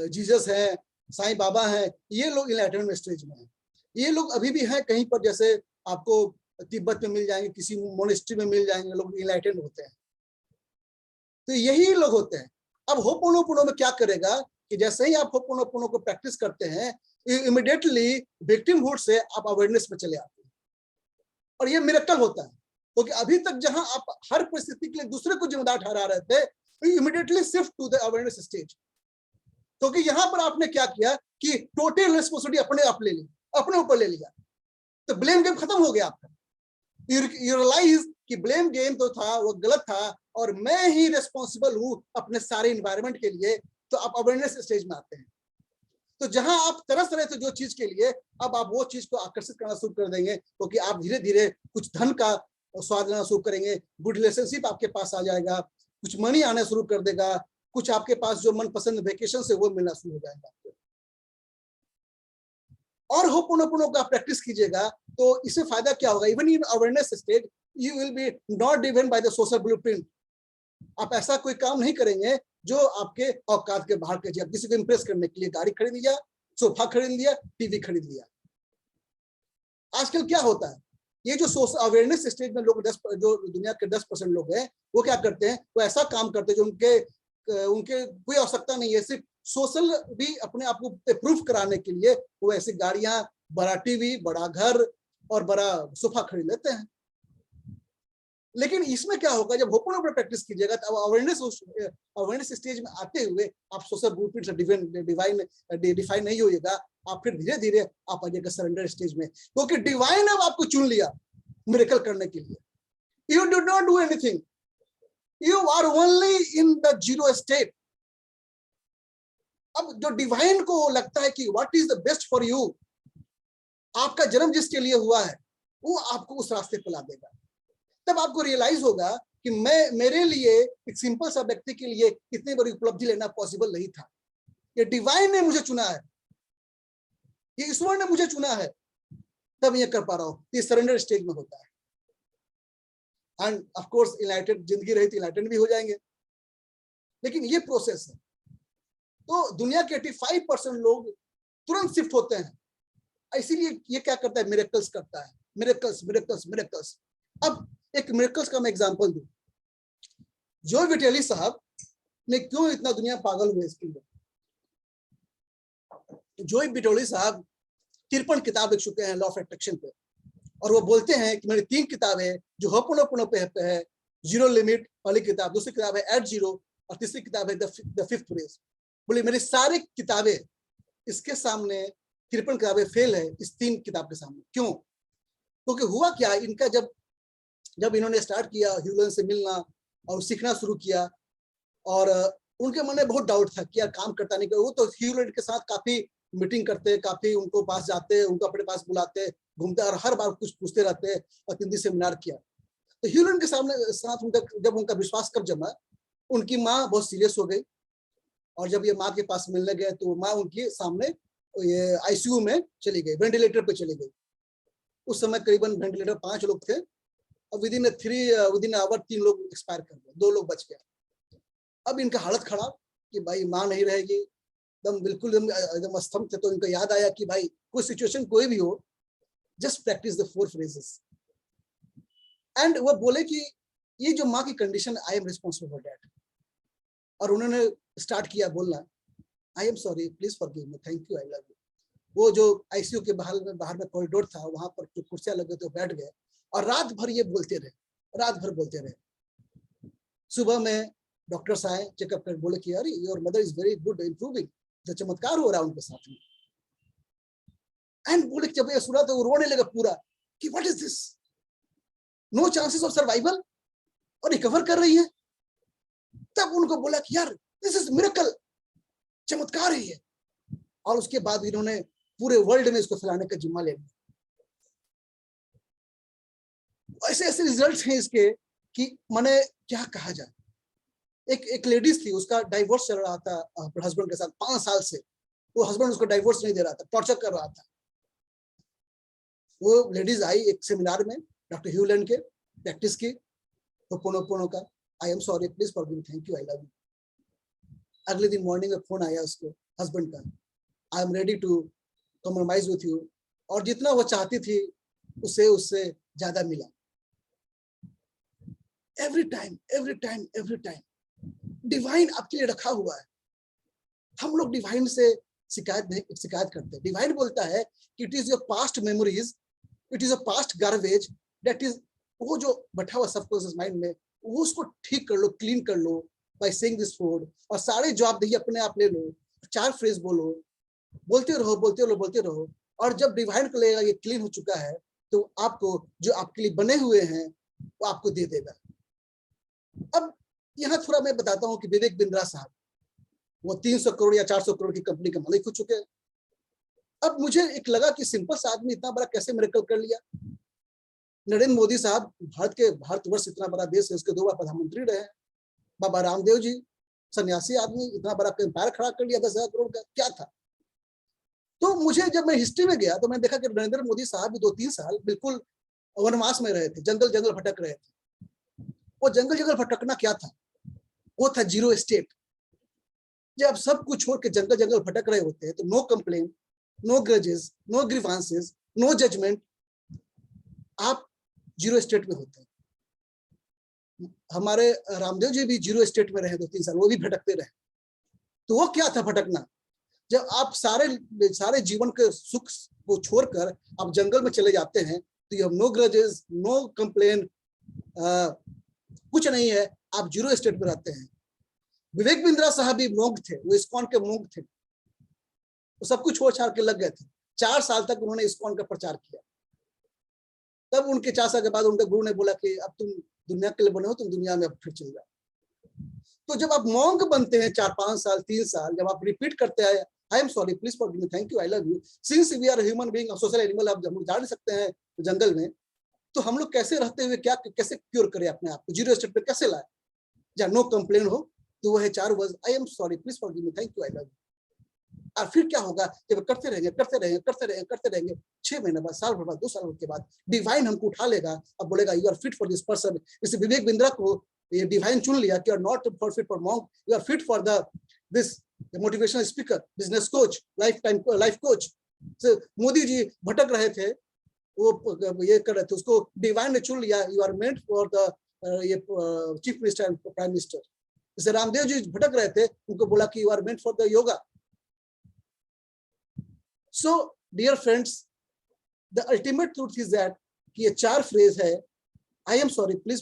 जीसस है, साईं बाबा है, ये लोग इनलाइटमेंट स्टेज में हैं। ये लोग अभी भी हैं कहीं पर, जैसे आपको तिब्बत में मिल जाएंगे, किसी मोनेस्ट्री में मिल जाएंगे, लोग इनलाइटेंड होते हैं। तो यही लोग होते हैं। अब होपोनोपोनो में क्या करेगा कि जैसे ही आप होपोनोपोनो को प्रैक्टिस करते हैं, इमीडिएटली विक्टिमहुड से आप अवेयरनेस में चले आते हैं। और ये मिरेकल होता है, क्योंकि अभी तक जहां आप हर परिस्थिति के लिए दूसरे को जिम्मेदार ठहरा रहे थे, immediately shift to the awareness stage. क्योंकि यहां पर आपने क्या किया कि टोटल रिस्पॉन्सिबिलिटी अपने आप ले ली, अपने ऊपर ले लिया, तो ब्लेम गेम खत्म हो गया आपका। यू रियलाइज कि ब्लेम गेम तो था वो गलत था और मैं ही रिस्पॉन्सिबल हूं अपने सारे इन्वायरमेंट के लिए। तो आप अवेयरनेस स्टेज में आते हैं। तो जहां आप तरस रहे थे जो चीज के लिए, अब आप वो चीज को आकर्षित करना शुरू कर देंगे, क्योंकि आप धीरे धीरे कुछ धन का स्वाद लेना शुरू करेंगे, गुड रिलेशनशिप आपके पास आ जाएगा, कुछ मनी आना शुरू कर देगा, कुछ आपके पास जो मनपसंद वेकेशन से वो मिलना शुरू हो जाएगा आपको। और होपोनोपोनो का प्रैक्टिस कीजिएगा तो इससे फायदा क्या होगा, even in awareness stage you will be not driven by the social blueprint. आप ऐसा कोई काम नहीं करेंगे जो आपके औकात के बाहर के, किसी को इंप्रेस करने के लिए गाड़ी खरीद लिया, सोफा खरीद लिया, टीवी खरीद लिया। आजकल क्या होता है, ये जो सोशल अवेयरनेस स्टेज में लोग जो दुनिया के 10% लोग हैं, वो क्या करते हैं, वो ऐसा काम करते हैं जो उनके कोई आवश्यकता नहीं है, सिर्फ सोशल भी अपने आप को प्रूफ कराने के लिए वो ऐसी गाड़ियां, बड़ा टीवी, बड़ा घर और बड़ा सोफा खरीद लेते हैं। लेकिन इसमें क्या होगा, जब होपोनोपोनो प्रैक्टिस कीजिएगा तो अवेयरनेस स्टेज में आते हुए आप सोशल ब्लूप्रिंट से डिफाइन नहीं होइएगा, आप फिर धीरे धीरे आप आ जाएगा सरेंडर स्टेज में, क्योंकि डिवाइन अब आपको चुन लिया मिरेकल करने के लिए। You did not do anything, you are only in the zero state. अब जो डिवाइन को लगता है कि what is the best for you, आपका जन्म जिसके लिए हुआ है वो आपको उस रास्ते पर ला देगा। तब आपको रियलाइज होगा कि मेरे लिए एक सिंपल सा व्यक्ति के लिए इतनी बड़ी उपलब्धि लेना पॉसिबल नहीं था, ये डिवाइन ने मुझे चुना है, ये ईश्वर ने मुझे चुना है, तब ये कर पा रहा हूं। ये सरेंडर स्टेज में होता है। एंड ऑफ कोर्स इनलाइटेड जिंदगी रही तो इनलाइटेड भी हो जाएंगे, लेकिन ये प्रोसेस है। तो दुनिया के 85% लोग तुरंत शिफ्ट होते हैं, इसीलिए ये क्या करता है, मिरेकल्स करता है, मिरेकल्स मिरेकल्स मिरेकल्स। अब एक मिरेकल्स का मैं एग्जांपल दूं, जो विटेली साहब ने क्यों इतना दुनिया पागल हुए इसके लिए। जो विटेली साहब 53 किताब लिख चुके हैं लॉ ऑफ अट्रैक्शन पे, और वो बोलते हैं कि मेरी 3 किताबें जो होपोनोपोनो पे है, जीरो लिमिट पहली किताब, दूसरी किताब है एट जीरो, और तीसरी किताब है द फिफ्थ फ्रेज। बोले मेरी सारी किताबें इसके सामने, 53 किताबें फेल है इस 3 किताब के सामने। क्यों? क्योंकि हुआ क्या, इनका जब इन्होंने स्टार्ट किया ह्यूलन से मिलना और सीखना शुरू किया, और उनके मन में बहुत डाउट था कि यार काम करता नहीं। वो तो ह्यूलन के साथ काफी मीटिंग करते, काफी उनको पास जाते, उनको अपने पास बुलाते, घूमते, और हर बार कुछ पूछते रहते, और 3 दिन सेमिनार किया। तो ह्यूलन के साथ उनका जब उनका विश्वास कब जमा, उनकी माँ बहुत सीरियस हो गई, और जब ये माँ के पास मिलने गए तो माँ उनके सामने ये आईसीयू में चली गई, वेंटिलेटर पे चली गई। उस समय करीबन वेंटिलेटर 5 लोग थे, और विदिन आवर 3 लोग एक्सपायर कर गए, 2 लोग बच गए। अब इनका हालत खराब कि भाई माँ नहीं रहेगी, एकदम बिल्कुल एकदम स्तंभ थे। तो इनको याद आया कि भाई कोई सिचुएशन कोई भी हो, just practice the 4 phrases. And वो बोले कि ये जो माँ की condition, I am responsible for that. और उन्होंने स्टार्ट किया बोलना, आई am sorry, please forgive me, thank you, I love you. वो जो आईसीयू के बाहर में कॉरिडोर था, वहां पर जो कुर्सियां लगे थे बैठ गए, और रात भर ये बोलते रहे, रात भर बोलते रहे। सुबह में डॉक्टर्स आए, चेकअप कर, बोले कि अरे your mother is very good, improving, जो चमत्कार हो रहा है उनके साथ में। एंड बोले जब ये सुना तो वो रोने लगा पूरा कि what is this, no chances of survival, और रिकवर कर रही है। तब उनको बोला कि यार दिस इज मिरेकल, चमत्कार है ये। और उसके बाद इन्होंने पूरे वर्ल्ड में इसको फैलाने का जिम्मा ले लिया। ऐसे ऐसे रिजल्ट्स हैं इसके कि मैंने क्या कहा जाए। एक लेडीज थी, उसका डाइवोर्स चल रहा था अपने हस्बैंड के साथ 5 साल से। वो हस्बैंड उसको डाइवोर्स नहीं दे रहा था, टॉर्चर कर रहा था। वो लेडीज आई एक सेमिनार में डॉक्टर ह्यूलन के, प्रैक्टिस की होपोनोपोनो का, I am sorry, please forgive me, thank you, I love you. अगले दिन मॉर्निंग में फोन आया उसको हस्बैंड का, I am ready to compromise with you. और जितना वो चाहती थी उससे ज्यादा मिला। एवरी टाइम डिवाइन आपके लिए रखा हुआ है। हम लोग डिवाइन से शिकायत करते हैं। डिवाइन बोलता है कि it is your past memories, it is a past garbage that is, वो जो बैठा हुआ सबकॉन्शियस माइंड में, वो उसको ठीक कर लो, क्लीन कर लो बाय सेइंग दिस वर्ड। और सारे जवाबदेही अपने आप ले लो, 4 फ्रेज बोलो, बोलते रहो। और जब डिवाइन को लगेगा ये क्लीन हो चुका है, तो आपको जो आपके लिए बने हुए हैं वो आपको दे देगा। अब यहाँ थोड़ा मैं बताता हूँ कि विवेक बिंद्रा साहब, वो 300 करोड़ या 400 करोड़ की कंपनी के मालिक हो चुके हैं। अब मुझे एक लगा कि सिंपल सा आदमी इतना बड़ा कैसे मिरेकल कर लिया। नरेंद्र मोदी साहब, भारतवर्ष इतना बड़ा देश है, उसके 2 बार प्रधानमंत्री रहे। बाबा रामदेव जी, सन्यासी आदमी, इतना बड़ा एम्पायर खड़ा कर लिया 10,000 करोड़ का, क्या था। तो मुझे जब मैं हिस्ट्री में गया तो मैंने देखा कि नरेंद्र मोदी साहब भी 2-3 साल बिल्कुल वनवास में रहे थे, जंगल भटक रहे थे। वो जंगल भटकना क्या था, वो था जीरो स्टेट। जब सब कुछ छोड़ के जंगल भटक रहे होते हैं तो no complain, no grudges, no grievances, no judgement, आप जीरो स्टेट में होते हैं। हमारे रामदेव जी भी जीरो स्टेट में रहे 2-3 साल, वो भी भटकते रहे। तो वो क्या था भटकना, जब आप सारे जीवन के सुख को छोड़कर आप जंगल में चले जाते हैं तो you have no grudges, no complain, कुछ नहीं है, आप जीरो स्टेट में रहते हैं। विवेक बिंद्रा साहब भी मोंग थे, वो इस्कॉन के मोंग थे, वो सब कुछ छोड़ छाड़ के लग गए थे। 4 साल तक उन्होंने इस्कॉन का प्रचार किया। तब उनके 4 साल के बाद उनके गुरु ने बोला कि अब तुम दुनिया के लिए बने हो, तुम दुनिया में अब फिर चल जाओ। तो जब आप मोंग बनते हैं 4-5 साल 3 साल, जब आप रिपीट करते हैं I am sorry, please forgive me, thank you, I love you, since we are human being, social animal, आप हम जा नहीं सकते हैं जंगल में, तो हम लोग कैसे रहते हुए क्या कैसे क्योर करें अपने आप को, जीरो स्टेट पे कैसे लाए, जहाँ नो कंप्लेन हो। तो वो है 4 word, I am sorry, please forgive me, thank you, I love you. और फिर क्या होगा, जब करते रहेंगे 6 महीने बाद, साल भर बाद, 2 साल के बाद डिवाइन हमको उठा लेगा और बोलेगा you are fit for this person. जैसे विवेक बिंद्रा को ये डिवाइन चुन लिया कि you are not for fit for monk, you are fit for this motivational speaker, business coach, life coach. Modi ji भटक रहे थे, वो ये कर रहे थे, उसको डिवाइन ने चुन लिया, you are meant for the ये chief minister and prime minister. जैसे रामदेव जी भटक रहे थे, उनको बोला कि you are meant for the yoga. So dear friends, the ultimate truth is that कि ये 4 फ्रेज है, I am sorry, please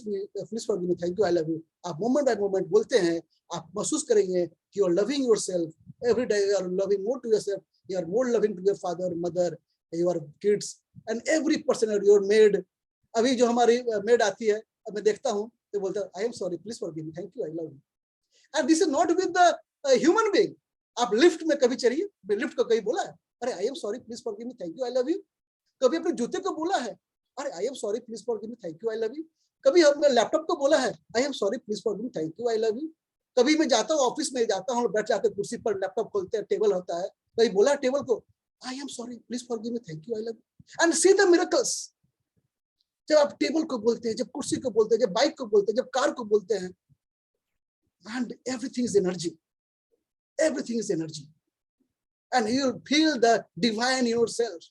forgive me, thank you, I love you. आप मोमेंट बाय मोमेंट बोलते हैं, आप महसूस करेंगे कि you are loving yourself every day, you are loving more to yourself, you are more loving to your father, mother, your kids and every person, your maid. अभी जो हमारी मेड आती है, अब मैं देखता हूँ तो बोलता है I am sorry, please forgive me, thank you, I love you. And this is not with the human being. आप लिफ्ट में कभी चढ़िए, लिफ्ट को कभी बोला है अरे आई am sorry, please forgive me, thank you, I love you? कभी अपने जूते को बोला है अरे आई am sorry, please forgive me, thank you, I love you? कभी हमने लैपटॉप को बोला है I am sorry, please forgive me, thank you, I love you? कभी मैं जाता हूँ ऑफिस में, जाता हूँ, बैठ जाकर कुर्सी पर, लैपटॉप खोलते हैं, टेबल होता है, कभी बोला टेबल को आई am sorry, please forgive me, thank you, I love you? And see the miracles. जब आप टेबल को बोलते हैं, जब कुर्सी को बोलते हैं, जब बाइक को बोलते हैं, जब कार को बोलते हैं, and everything is energy, everything is energy, and you will feel the divine in yourself.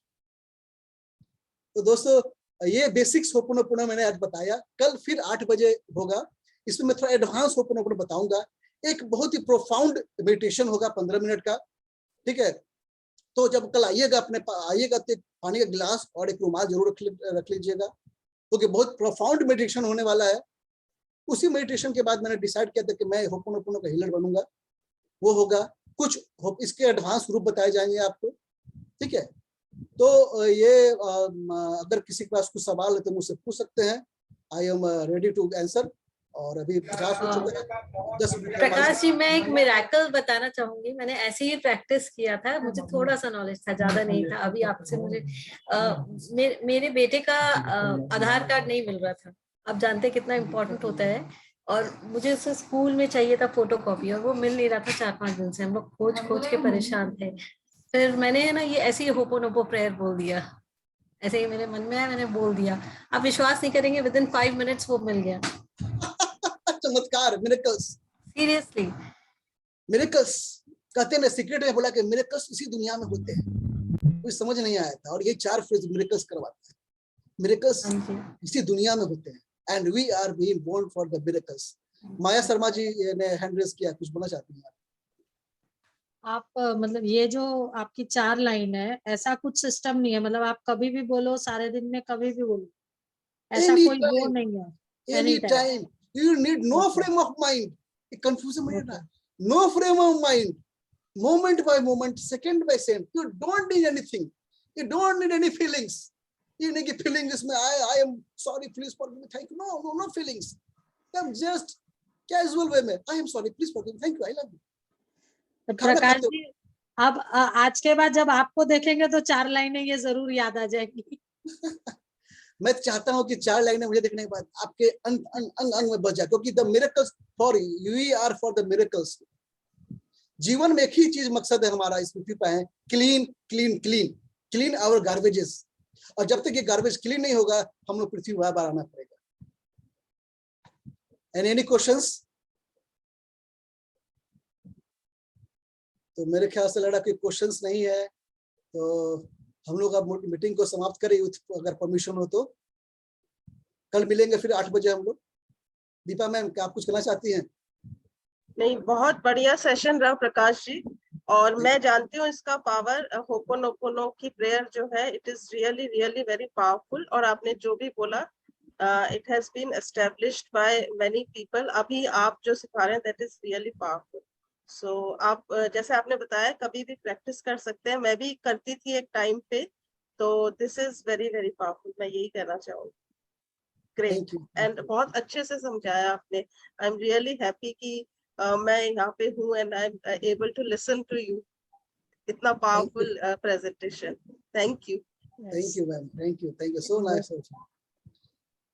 तो दोस्तों, ये बेसिक्स होपोनोपोनो मैंने आज बताया। कल फिर 8 बजे होगा, इसमें मैं थोड़ा एडवांस होपोनोपोनो बताऊंगा। एक बहुत ही प्रोफाउंड मेडिटेशन होगा 15 मिनट का, ठीक है? तो जब कल आइएगा, आइएगा तो पानी का गिलास और एक रुमाल जरूर रख लीजिएगा, क्योंकि बहुत प्रोफाउंड मेडिटेशन होने वाला है। उसी मेडिटेशन के बाद मैंने डिसाइड किया था कि मैं होपोनोपोनो का हीलर बनूंगा। वो होगा कुछ इसके एडवांस रूप बताए जाएंगे आपको, ठीक है? तो ये अगर किसी के पास कुछ सवाल है तो मुझसे पूछ सकते हैं, I am ready to answer. और अभी 50 हो चुके हैं, 10 मिनट। प्रकाश जी, मैं एक मिरेकल बताना चाहूंगी। मैंने ऐसे ही प्रैक्टिस किया था, मुझे थोड़ा सा नॉलेज था, ज्यादा नहीं था। अभी आपसे मुझे मेरे बेटे का आधार कार्ड नहीं मिल रहा था। आप जानते कितना इम्पोर्टेंट होता है, और मुझे उसे स्कूल में चाहिए था फोटोकॉपी, और वो मिल नहीं रहा था 4-5 दिन से। हम लोग खोज खोज के परेशान थे। फिर मैंने ना ये ऐसे ही होपोनोपो प्रेयर बोल दिया, ऐसे ही मेरे मन में आया, मैंने बोल दिया। आप विश्वास नहीं करेंगे, विद इन 5 मिनट्स वो मिल गया। चमत्कार, मिरेकल्स, सीरियसली मिरेकल्स कहते हैं। सीक्रेट में बोला कि मिरेकल्स इसी दुनिया में होते हैं, कुछ समझ नहीं आया था, और ये 4 फ्रेज मिरेकल्स करवाते हैं। मिरेकल्स इसी दुनिया में होते हैं, and we are being born for the miracles. Maya Sharma ji ने हैंड रेज किया, कुछ बोलना चाहती हैं आप? मतलब ये जो आपकी 4 लाइन है, ऐसा कुछ सिस्टम नहीं है, मतलब आप कभी भी बोलो, सारे दिन में कभी भी बोलो, ऐसा कोई वो नहीं है? Any time, you need no frame of mind. Confusion मत करना, no frame of mind, moment by moment, second by second, you don't need anything, you don't need any feelings। ये नहीं कि feelings में I am sorry, please forgive me, thank you, no feelings, I'm just casual way में I am sorry, please forgive me, thank you, I love you। तो प्रकाश जी, अब आज के बाद जब आपको देखेंगे तो 4 लाइनें ये जरूर याद आ जाएंगी। मैं चाहता हूं कि 4 लाइनें मुझे देखने के बाद आपके अंग में बच जाए, क्योंकि the miracles for we are for the miracles. जीवन में एक ही चीज मकसद है हमारा इस पृथ्वी पर है, clean clean clean clean our garbages. और जब तक ये गार्बेज क्लीन नहीं होगा, हम लोग पृथ्वी बार बार आना पड़ेगा। Any questions? तो मेरे ख्याल से लड़ा कोई क्वेश्चंस नहीं है, तो हम लोग अब मीटिंग को समाप्त करें, अगर परमिशन हो तो। कल मिलेंगे फिर 8 बजे हम लोग। दीपा मैम, क्या आप कुछ कहना चाहती हैं? नहीं, बहुत बढ़िया सेशन रहा प्रकाश जी, और मैं जानती हूँ इसका पावर। होपोनोपोनो की प्रेयर जो है, it is really really very powerful. और आपने जो भी बोला, it has been established by many people. अभी आप जो सिखा रहे हैं, that is really powerful. So आप जैसे आपने बताया, कभी भी प्रैक्टिस कर सकते हैं। मैं भी करती थी एक टाइम पे, तो this is very very powerful, मैं यही कहना चाहूँगी। ग्रेट, एंड बहुत अच्छे से समझाया आपने। आई एम रियली हैप्पी कि मैं यहाँ पे हूँ, and I am able to listen to you. इतना powerful presentation, thank you. Thank you ma'am, thank you so nice.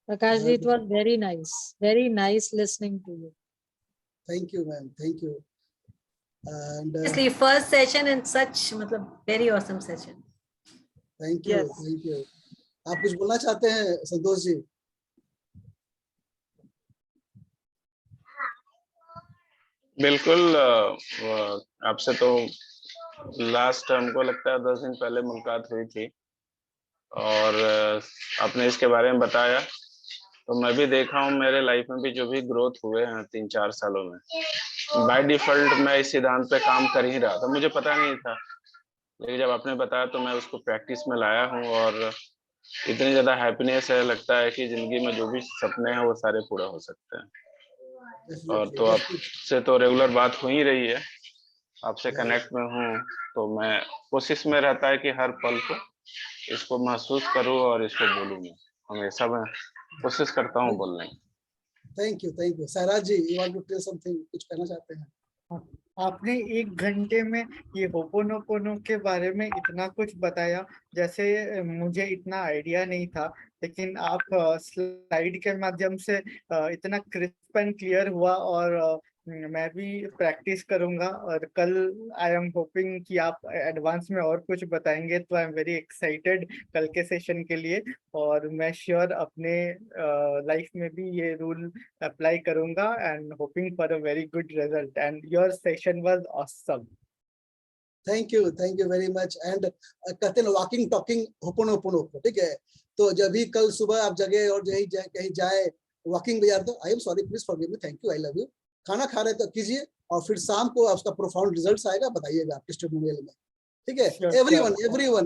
Prakash ji, it was very nice listening to you. Thank you ma'am, thank you। And इसलिए first session in सच, मतलब very awesome session. Thank you, thank you. आप कुछ बोलना चाहते हैं संतोष जी? बिल्कुल, आपसे तो लास्ट हमको लगता है 10 दिन पहले मुलाकात हुई थी, और आपने इसके बारे में बताया, तो मैं भी देखा हूँ मेरे लाइफ में भी जो भी ग्रोथ हुए हैं 3-4 सालों में, बाय डिफॉल्ट मैं इस सिद्धांत पे काम कर ही रहा था, मुझे पता नहीं था, लेकिन जब आपने बताया तो मैं उसको प्रैक्टिस में लाया हूँ और इतनी ज्यादा हैप्पीनेस है, लगता है कि जिंदगी में जो भी सपने हैं वो सारे पूरा हो सकते हैं। और तो आपसे तो रेगुलर बात हो ही रही है, आपसे कनेक्ट में हूँ, तो मैं कोशिश में रहता है कि हर पल को इसको महसूस करूँ और इसको बोलूँ। मैं हमेशा मैं कोशिश करता हूँ बोलने की। Thank you Sairaj ji, you want to tell something, कुछ कहना चाहते हैं? आपने 1 घंटे में ये होपोनोपोनो के बारे में इतना कुछ बताया, जैसे मुझे इतना आइडिया नहीं था, लेकिन आप स्लाइड के माध्यम से इतना क्रिस्प एंड क्लियर हुआ, और मैं भी प्रैक्टिस करूंगा। और कल आई एम होपिंग कि आप एडवांस में और कुछ बताएंगे, तो आई एम वेरी एक्साइटेड कल के सेशन के लिए। और मैं श्योर अपने लाइफ में भी ये रूल अप्लाई करूंगा, and hoping for a very good result, and your session was awesome. Thank you very much. And कहते हैं वॉकिंग टॉकिंग होपोनोपोनो, ठीक है? तो जब भी कल सुबह आप जगह और कहीं जाए वॉकिंग बाजार, तो आई am sorry, please forgive me, thank you, I love you. खाना खा रहे तो कीजिए, और फिर शाम को उसका प्रोफाउंड रिजल्ट्स आएगा, बताइएगा आपके टेस्टिमोनियल में, ठीक है?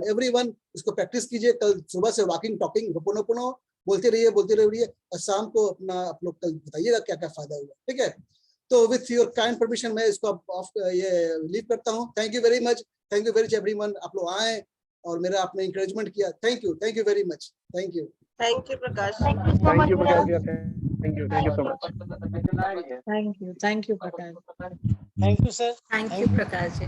एवरीवन इसको प्रैक्टिस कीजिए। कल सुबह से वॉकिंग टॉकिंग होपोनोपोनो बोलते रहिए, और शाम को अपना आप लोग कल बताइएगा क्या क्या फायदा हुआ, ठीक है? तो विथ योर काइंड परमिशन मैं इसको ये लीव करता हूँ। Thank you very much everyone, आप लोग आए और मेरा आपने इंकरेजमेंट किया। Thank you very much. Thank you Prakash. Thank you Prakash ji, thank you so much. Thank you Prakash. Thank you sir. Thank you Prakash ji.